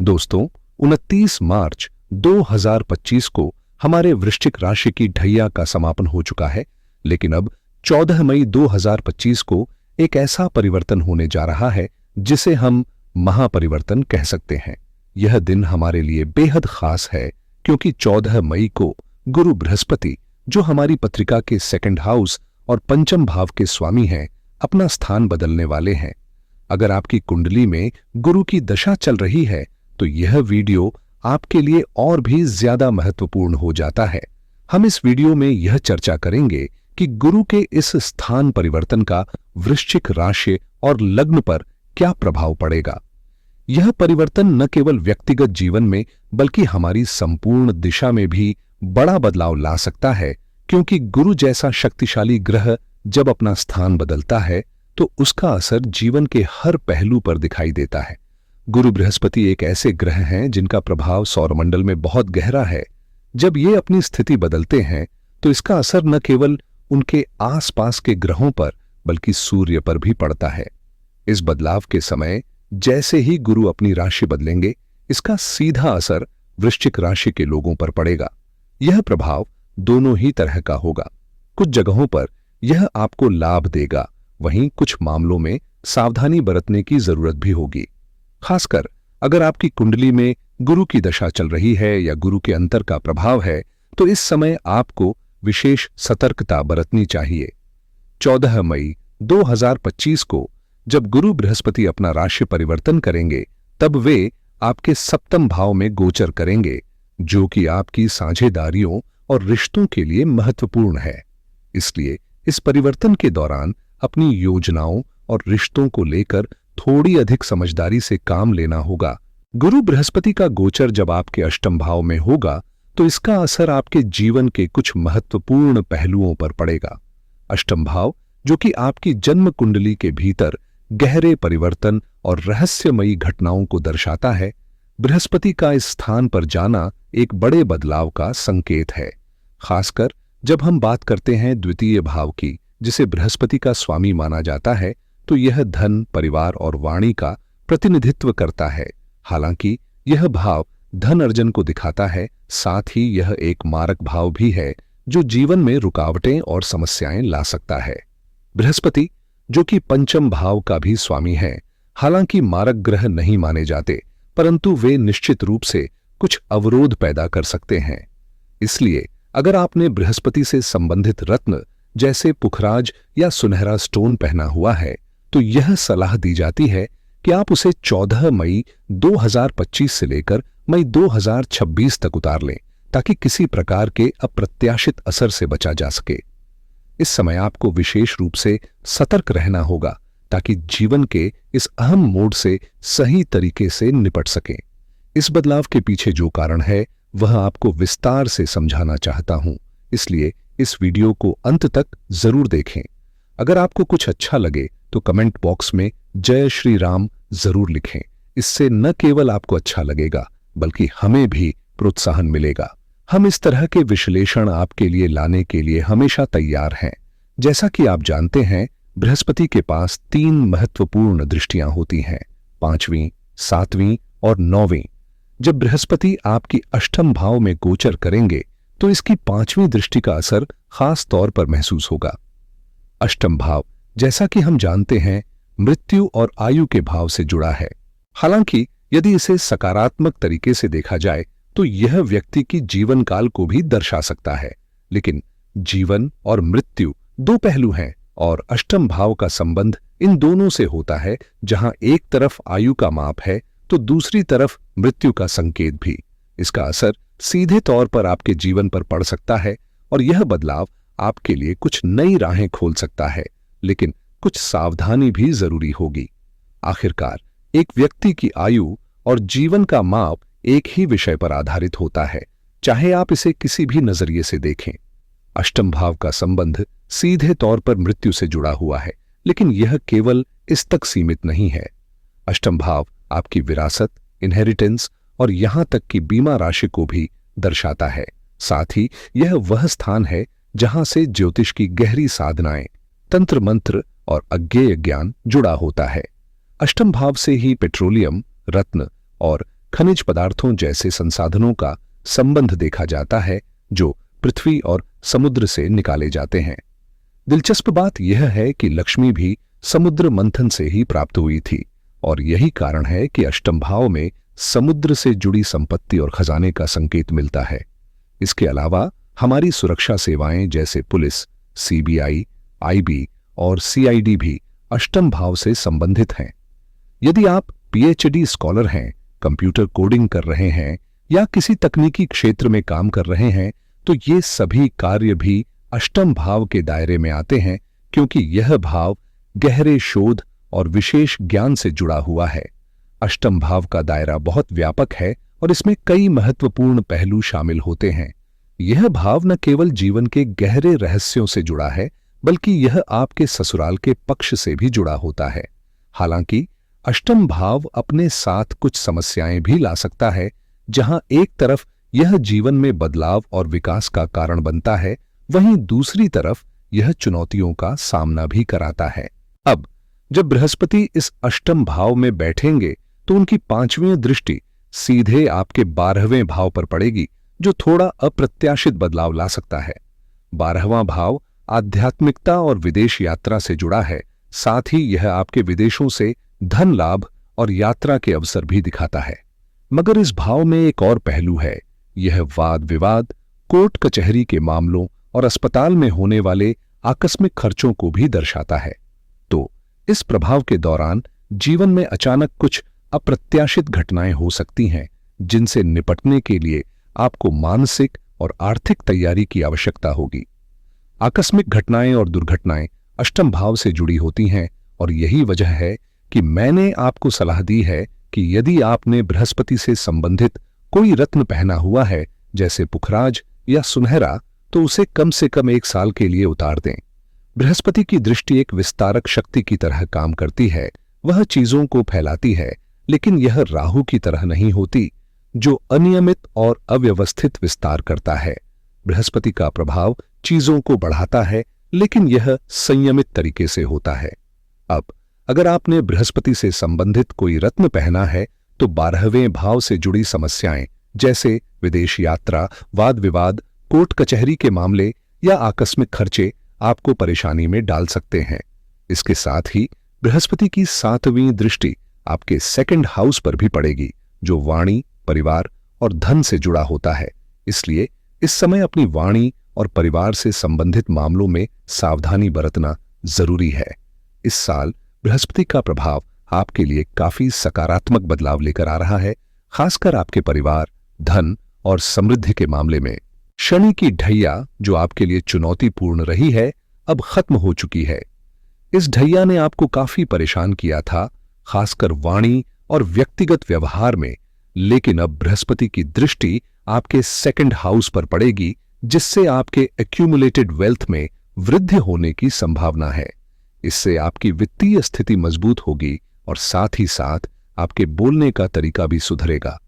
दोस्तों, 29 मार्च 2025 को हमारे वृश्चिक राशि की ढैया का समापन हो चुका है, लेकिन अब 14 मई 2025 को एक ऐसा परिवर्तन होने जा रहा है जिसे हम महापरिवर्तन कह सकते हैं। यह दिन हमारे लिए बेहद खास है क्योंकि 14 मई को गुरु बृहस्पति, जो हमारी पत्रिका के सेकंड हाउस और पंचम भाव के स्वामी हैं, अपना स्थान बदलने वाले हैं। अगर आपकी कुंडली में गुरु की दशा चल रही है तो यह वीडियो आपके लिए और भी ज्यादा महत्वपूर्ण हो जाता है। हम इस वीडियो में यह चर्चा करेंगे कि गुरु के इस स्थान परिवर्तन का वृश्चिक राशि और लग्न पर क्या प्रभाव पड़ेगा। यह परिवर्तन न केवल व्यक्तिगत जीवन में बल्कि हमारी संपूर्ण दिशा में भी बड़ा बदलाव ला सकता है, क्योंकि गुरु जैसा शक्तिशाली ग्रह जब अपना स्थान बदलता है तो उसका असर जीवन के हर पहलू पर दिखाई देता है। गुरु बृहस्पति एक ऐसे ग्रह हैं जिनका प्रभाव सौरमंडल में बहुत गहरा है। जब ये अपनी स्थिति बदलते हैं तो इसका असर न केवल उनके आसपास के ग्रहों पर बल्कि सूर्य पर भी पड़ता है। इस बदलाव के समय जैसे ही गुरु अपनी राशि बदलेंगे, इसका सीधा असर वृश्चिक राशि के लोगों पर पड़ेगा। यह प्रभाव दोनों ही तरह का होगा। कुछ जगहों पर यह आपको लाभ देगा, वहीं कुछ मामलों में सावधानी बरतने की जरूरत भी होगी। खासकर अगर आपकी कुंडली में गुरु की दशा चल रही है या गुरु के अंतर का प्रभाव है तो इस समय आपको विशेष सतर्कता बरतनी चाहिए। 14 मई 2025 को जब गुरु बृहस्पति अपना राशि परिवर्तन करेंगे, तब वे आपके सप्तम भाव में गोचर करेंगे, जो कि आपकी साझेदारियों और रिश्तों के लिए महत्वपूर्ण है। इसलिए इस परिवर्तन के दौरान अपनी योजनाओं और रिश्तों को लेकर थोड़ी अधिक समझदारी से काम लेना होगा। गुरु बृहस्पति का गोचर जब आपके अष्टम भाव में होगा तो इसका असर आपके जीवन के कुछ महत्वपूर्ण पहलुओं पर पड़ेगा। अष्टम भाव, जो कि आपकी जन्म कुंडली के भीतर गहरे परिवर्तन और रहस्यमयी घटनाओं को दर्शाता है, बृहस्पति का इस स्थान पर जाना एक बड़े बदलाव का संकेत है। खासकर जब हम बात करते हैं द्वितीय भाव की, जिसे बृहस्पति का स्वामी माना जाता है, तो यह धन, परिवार और वाणी का प्रतिनिधित्व करता है। हालांकि यह भाव धन अर्जन को दिखाता है, साथ ही यह एक मारक भाव भी है जो जीवन में रुकावटें और समस्याएं ला सकता है। बृहस्पति, जो कि पंचम भाव का भी स्वामी है, हालांकि मारक ग्रह नहीं माने जाते, परंतु वे निश्चित रूप से कुछ अवरोध पैदा कर सकते हैं। इसलिए अगर आपने बृहस्पति से संबंधित रत्न जैसे पुखराज या सुनहरा स्टोन पहना हुआ है तो यह सलाह दी जाती है कि आप उसे 14 मई 2025 से लेकर मई 2026 तक उतार लें, ताकि किसी प्रकार के अप्रत्याशित असर से बचा जा सके। इस समय आपको विशेष रूप से सतर्क रहना होगा ताकि जीवन के इस अहम मोड़ से सही तरीके से निपट सकें। इस बदलाव के पीछे जो कारण है वह आपको विस्तार से समझाना चाहता हूं, इसलिए इस वीडियो को अंत तक जरूर देखें। अगर आपको कुछ अच्छा लगे तो कमेंट बॉक्स में जय श्री राम जरूर लिखें। इससे न केवल आपको अच्छा लगेगा बल्कि हमें भी प्रोत्साहन मिलेगा। हम इस तरह के विश्लेषण आपके लिए लाने के लिए हमेशा तैयार हैं। जैसा कि आप जानते हैं, बृहस्पति के पास 3 महत्वपूर्ण दृष्टियां होती हैं, 5वीं, 7वीं और 9वीं। जब बृहस्पति आपकी अष्टम भाव में गोचर करेंगे तो इसकी 5वीं दृष्टि का असर खास तौर पर महसूस होगा। अष्टम भाव, जैसा कि हम जानते हैं, मृत्यु और आयु के भाव से जुड़ा है। हालांकि यदि इसे सकारात्मक तरीके से देखा जाए तो यह व्यक्ति की जीवन काल को भी दर्शा सकता है, लेकिन जीवन और मृत्यु 2 पहलू हैं और अष्टम भाव का संबंध इन दोनों से होता है, जहां एक तरफ आयु का माप है तो दूसरी तरफ मृत्यु का संकेत भी। इसका असर सीधे तौर पर आपके जीवन पर पड़ सकता है और यह बदलाव आपके लिए कुछ नई राहें खोल सकता है, लेकिन कुछ सावधानी भी जरूरी होगी। आखिरकार एक व्यक्ति की आयु और जीवन का माप एक ही विषय पर आधारित होता है, चाहे आप इसे किसी भी नजरिए से देखें। अष्टम भाव का संबंध सीधे तौर पर मृत्यु से जुड़ा हुआ है, लेकिन यह केवल इस तक सीमित नहीं है। अष्टम भाव आपकी विरासत, इनहेरिटेंस और यहां तक कि बीमा राशि को भी दर्शाता है। साथ ही यह वह स्थान है जहां से ज्योतिष की गहरी साधनाएं, तंत्र मंत्र और अज्ञेय ज्ञान जुड़ा होता है। अष्टम भाव से ही पेट्रोलियम, रत्न और खनिज पदार्थों जैसे संसाधनों का संबंध देखा जाता है जो पृथ्वी और समुद्र से निकाले जाते हैं। दिलचस्प बात यह है कि लक्ष्मी भी समुद्र मंथन से ही प्राप्त हुई थी और यही कारण है कि अष्टम भाव में समुद्र से जुड़ी संपत्ति और खजाने का संकेत मिलता है। इसके अलावा हमारी सुरक्षा सेवाएं जैसे पुलिस, सीबीआई, आईबी और सीआईडी भी अष्टम भाव से संबंधित हैं। यदि आप पीएचडी स्कॉलर हैं, कंप्यूटर कोडिंग कर रहे हैं या किसी तकनीकी क्षेत्र में काम कर रहे हैं तो ये सभी कार्य भी अष्टम भाव के दायरे में आते हैं, क्योंकि यह भाव गहरे शोध और विशेष ज्ञान से जुड़ा हुआ है। अष्टम भाव का दायरा बहुत व्यापक है और इसमें कई महत्वपूर्ण पहलू शामिल होते हैं। यह भाव न केवल जीवन के गहरे रहस्यों से जुड़ा है, बल्कि यह आपके ससुराल के पक्ष से भी जुड़ा होता है। हालांकि अष्टम भाव अपने साथ कुछ समस्याएं भी ला सकता है। जहां एक तरफ यह जीवन में बदलाव और विकास का कारण बनता है, वहीं दूसरी तरफ यह चुनौतियों का सामना भी कराता है। अब जब बृहस्पति इस अष्टम भाव में बैठेंगे तो उनकी 5वीं दृष्टि सीधे आपके 12वें भाव पर पड़ेगी, जो थोड़ा अप्रत्याशित बदलाव ला सकता है। 12वां भाव आध्यात्मिकता और विदेश यात्रा से जुड़ा है। साथ ही यह आपके विदेशों से धन लाभ और यात्रा के अवसर भी दिखाता है। मगर इस भाव में एक और पहलू है। यह वाद विवाद, कोर्ट कचहरी के मामलों और अस्पताल में होने वाले आकस्मिक खर्चों को भी दर्शाता है। तो इस प्रभाव के दौरान जीवन में अचानक कुछ अप्रत्याशित घटनाएं हो सकती हैं, जिनसे निपटने के लिए आपको मानसिक और आर्थिक तैयारी की आवश्यकता होगी। आकस्मिक घटनाएं और दुर्घटनाएं अष्टम भाव से जुड़ी होती हैं और यही वजह है कि मैंने आपको सलाह दी है कि यदि आपने बृहस्पति से संबंधित कोई रत्न पहना हुआ है, जैसे पुखराज या सुनहरा, तो उसे कम से कम 1 साल के लिए उतार दें। बृहस्पति की दृष्टि एक विस्तारक शक्ति की तरह काम करती है। वह चीजों को फैलाती है, लेकिन यह राहु की तरह नहीं होती, जो अनियमित और अव्यवस्थित विस्तार करता है। बृहस्पति का प्रभाव चीजों को बढ़ाता है, लेकिन यह संयमित तरीके से होता है। अब अगर आपने बृहस्पति से संबंधित कोई रत्न पहना है तो 12वें भाव से जुड़ी समस्याएं जैसे विदेश यात्रा, वाद विवाद, कोर्ट कचहरी के मामले या आकस्मिक खर्चे आपको परेशानी में डाल सकते हैं। इसके साथ ही बृहस्पति की 7वीं दृष्टि आपके 2nd हाउस पर भी पड़ेगी, जो वाणी, परिवार और धन से जुड़ा होता है। इसलिए इस समय अपनी वाणी और परिवार से संबंधित मामलों में सावधानी बरतना जरूरी है। इस साल बृहस्पति का प्रभाव आपके लिए काफी सकारात्मक बदलाव लेकर आ रहा है, खासकर आपके परिवार, धन और समृद्धि के मामले में। शनि की ढैया, जो आपके लिए चुनौतीपूर्ण रही है, अब खत्म हो चुकी है। इस ढैया ने आपको काफी परेशान किया था, खासकर वाणी और व्यक्तिगत व्यवहार में, लेकिन अब बृहस्पति की दृष्टि आपके 2nd हाउस पर पड़ेगी, जिससे आपके एक्यूमुलेटेड वेल्थ में वृद्धि होने की संभावना है। इससे आपकी वित्तीय स्थिति मजबूत होगी और साथ ही साथ आपके बोलने का तरीका भी सुधरेगा।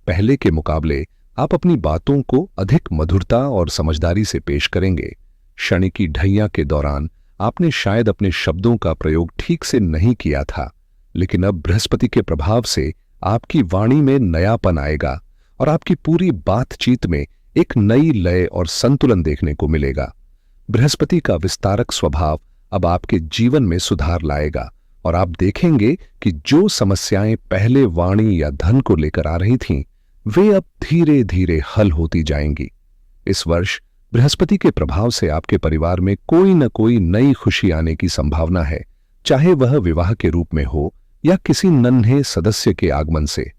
पहले के मुकाबले आप अपनी बातों को अधिक मधुरता और समझदारी से पेश करेंगे। शनि की ढैया के दौरान आपने शायद अपने शब्दों का प्रयोग ठीक से नहीं किया था, लेकिन अब बृहस्पति के प्रभाव से आपकी वाणी में नयापन आएगा और आपकी पूरी बातचीत में एक नई लय और संतुलन देखने को मिलेगा। बृहस्पति का विस्तारक स्वभाव अब आपके जीवन में सुधार लाएगा और आप देखेंगे कि जो समस्याएं पहले वाणी या धन को लेकर आ रही थीं, वे अब धीरे धीरे हल होती जाएंगी। इस वर्ष बृहस्पति के प्रभाव से आपके परिवार में कोई न कोई नई खुशी आने की संभावना है, चाहे वह विवाह के रूप में हो या किसी नन्हे सदस्य के आगमन से।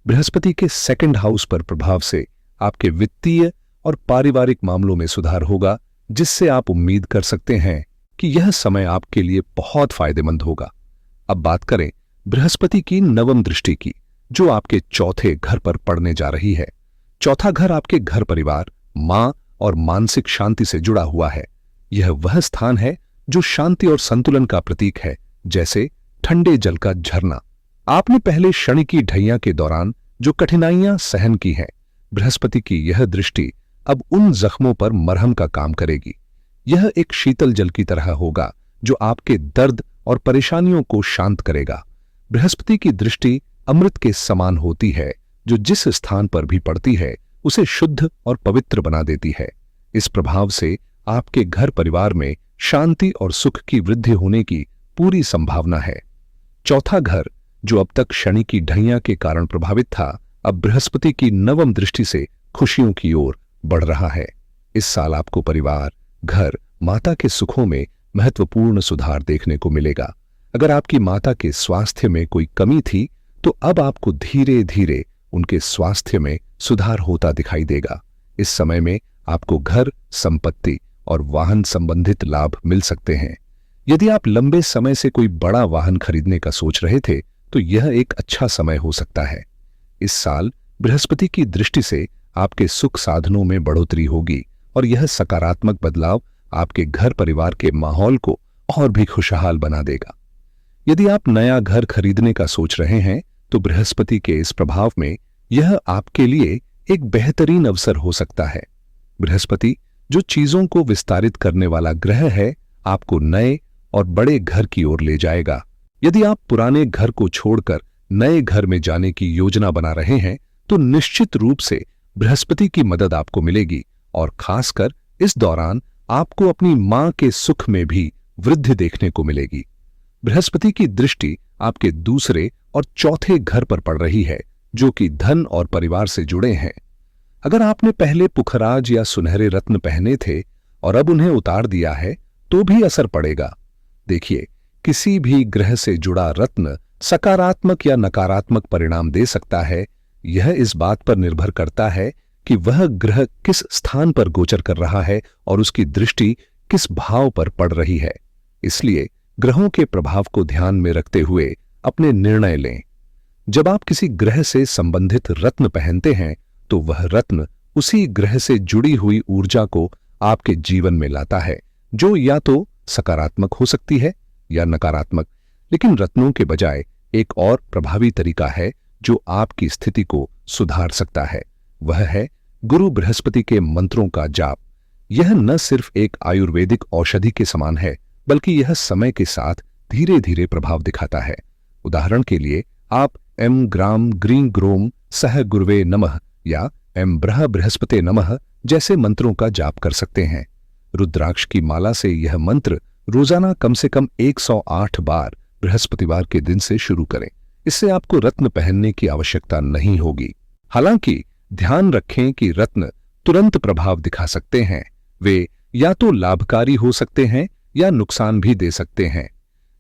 बृहस्पति के 2nd हाउस पर प्रभाव से आपके वित्तीय और पारिवारिक मामलों में सुधार होगा, जिससे आप उम्मीद कर सकते हैं कि यह समय आपके लिए बहुत फायदेमंद होगा। अब बात करें बृहस्पति की 9वीं दृष्टि की, जो आपके 4थे घर पर पड़ने जा रही है। 4था घर आपके घर परिवार, मां और मानसिक शांति से जुड़ा हुआ है। यह वह स्थान है जो शांति और संतुलन का प्रतीक है, जैसे ठंडे जल का झरना। आपने पहले शनि की ढैया के दौरान जो कठिनाइयां सहन की हैं, बृहस्पति की यह दृष्टि अब उन जख्मों पर मरहम का काम करेगी। यह एक शीतल जल की तरह होगा जो आपके दर्द और परेशानियों को शांत करेगा। बृहस्पति की दृष्टि अमृत के समान होती है, जो जिस स्थान पर भी पड़ती है उसे शुद्ध और पवित्र बना देती है। इस प्रभाव से आपके घर परिवार में शांति और सुख की वृद्धि होने की पूरी संभावना है। चौथा घर, जो अब तक शनि की ढैया के कारण प्रभावित था, अब बृहस्पति की नवम दृष्टि से खुशियों की ओर बढ़ रहा है। इस साल आपको परिवार, घर, माता के सुखों में महत्वपूर्ण सुधार देखने को मिलेगा। अगर आपकी माता के स्वास्थ्य में कोई कमी थी तो अब आपको धीरे धीरे उनके स्वास्थ्य में सुधार होता दिखाई देगा। इस समय में आपको घर, संपत्ति और वाहन संबंधित लाभ मिल सकते हैं। यदि आप लंबे समय से कोई बड़ा वाहन खरीदने का सोच रहे थे तो यह एक अच्छा समय हो सकता है। इस साल बृहस्पति की दृष्टि से आपके सुख साधनों में बढ़ोतरी होगी और यह सकारात्मक बदलाव आपके घर परिवार के माहौल को और भी खुशहाल बना देगा। यदि आप नया घर खरीदने का सोच रहे हैं तो बृहस्पति के इस प्रभाव में यह आपके लिए एक बेहतरीन अवसर हो सकता है। बृहस्पति, जो चीजों को विस्तारित करने वाला ग्रह है, आपको नए और बड़े घर की ओर ले जाएगा। यदि आप पुराने घर को छोड़कर नए घर में जाने की योजना बना रहे हैं तो निश्चित रूप से बृहस्पति की मदद आपको मिलेगी और खासकर इस दौरान आपको अपनी मां के सुख में भी वृद्धि देखने को मिलेगी। बृहस्पति की दृष्टि आपके दूसरे और चौथे घर पर पड़ रही है, जो कि धन और परिवार से जुड़े हैं। अगर आपने पहले पुखराज या सुनहरे रत्न पहने थे और अब उन्हें उतार दिया है तो भी असर पड़ेगा। देखिए, किसी भी ग्रह से जुड़ा रत्न सकारात्मक या नकारात्मक परिणाम दे सकता है। यह इस बात पर निर्भर करता है कि वह ग्रह किस स्थान पर गोचर कर रहा है और उसकी दृष्टि किस भाव पर पड़ रही है। इसलिए ग्रहों के प्रभाव को ध्यान में रखते हुए अपने निर्णय लें। जब आप किसी ग्रह से संबंधित रत्न पहनते हैं तो वह रत्न उसी ग्रह से जुड़ी हुई ऊर्जा को आपके जीवन में लाता है, जो या तो सकारात्मक हो सकती है या नकारात्मक। लेकिन रत्नों के बजाय एक और प्रभावी तरीका है जो आपकी स्थिति को सुधार सकता है। वह है गुरु बृहस्पति के मंत्रों का जाप। यह न सिर्फ एक आयुर्वेदिक औषधि के समान है, बल्कि यह समय के साथ धीरे धीरे प्रभाव दिखाता है। उदाहरण के लिए, आप एम ग्राम ग्रीं ग्रोम सह गुरुवे नमः या एम ब्रह बृहस्पते नमः जैसे मंत्रों का जाप कर सकते हैं। रुद्राक्ष की माला से यह मंत्र रोजाना कम से कम 108 बार बृहस्पतिवार के दिन से शुरू करें। इससे आपको रत्न पहनने की आवश्यकता नहीं होगी। हालांकि ध्यान रखें कि रत्न तुरंत प्रभाव दिखा सकते हैं। वे या तो लाभकारी हो सकते हैं या नुकसान भी दे सकते हैं।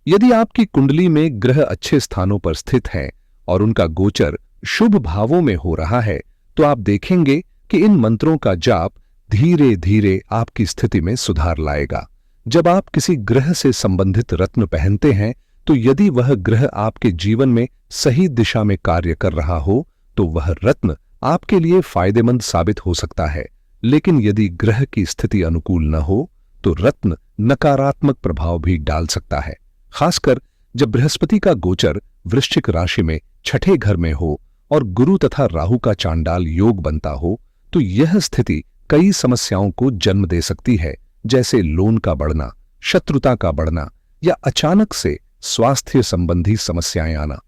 यदि आपकी कुंडली में ग्रह अच्छे स्थानों पर स्थित हैं और उनका गोचर शुभ भावों में हो रहा है तो आप देखेंगे कि इन मंत्रों का जाप धीरे धीरे आपकी स्थिति में सुधार लाएगा। जब आप किसी ग्रह से संबंधित रत्न पहनते हैं तो यदि वह ग्रह आपके जीवन में सही दिशा में कार्य कर रहा हो तो वह रत्न आपके लिए फायदेमंद साबित हो सकता है। लेकिन यदि ग्रह की स्थिति अनुकूल न हो तो रत्न नकारात्मक प्रभाव भी डाल सकता है। खासकर जब बृहस्पति का गोचर वृश्चिक राशि में छठे घर में हो और गुरु तथा राहु का चांडाल योग बनता हो तो यह स्थिति कई समस्याओं को जन्म दे सकती है, जैसे लोन का बढ़ना, शत्रुता का बढ़ना या अचानक से स्वास्थ्य संबंधी समस्याएं आना।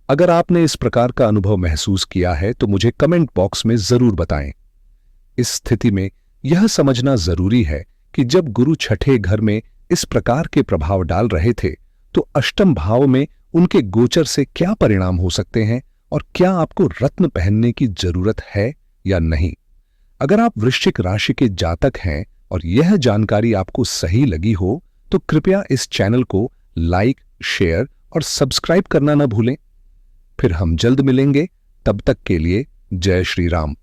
अगर आपने इस प्रकार का अनुभव महसूस किया है तो मुझे कमेंट बॉक्स में जरूर बताएं। इस स्थिति में यह समझना जरूरी है कि जब गुरु छठे घर में इस प्रकार के प्रभाव डाल रहे थे तो अष्टम भाव में उनके गोचर से क्या परिणाम हो सकते हैं और क्या आपको रत्न पहनने की जरूरत है या नहीं। अगर आप वृश्चिक राशि के जातक हैं और यह जानकारी आपको सही लगी हो तो कृपया इस चैनल को लाइक, शेयर और सब्सक्राइब करना न भूलें। फिर हम जल्द मिलेंगे। तब तक के लिए जय श्री राम।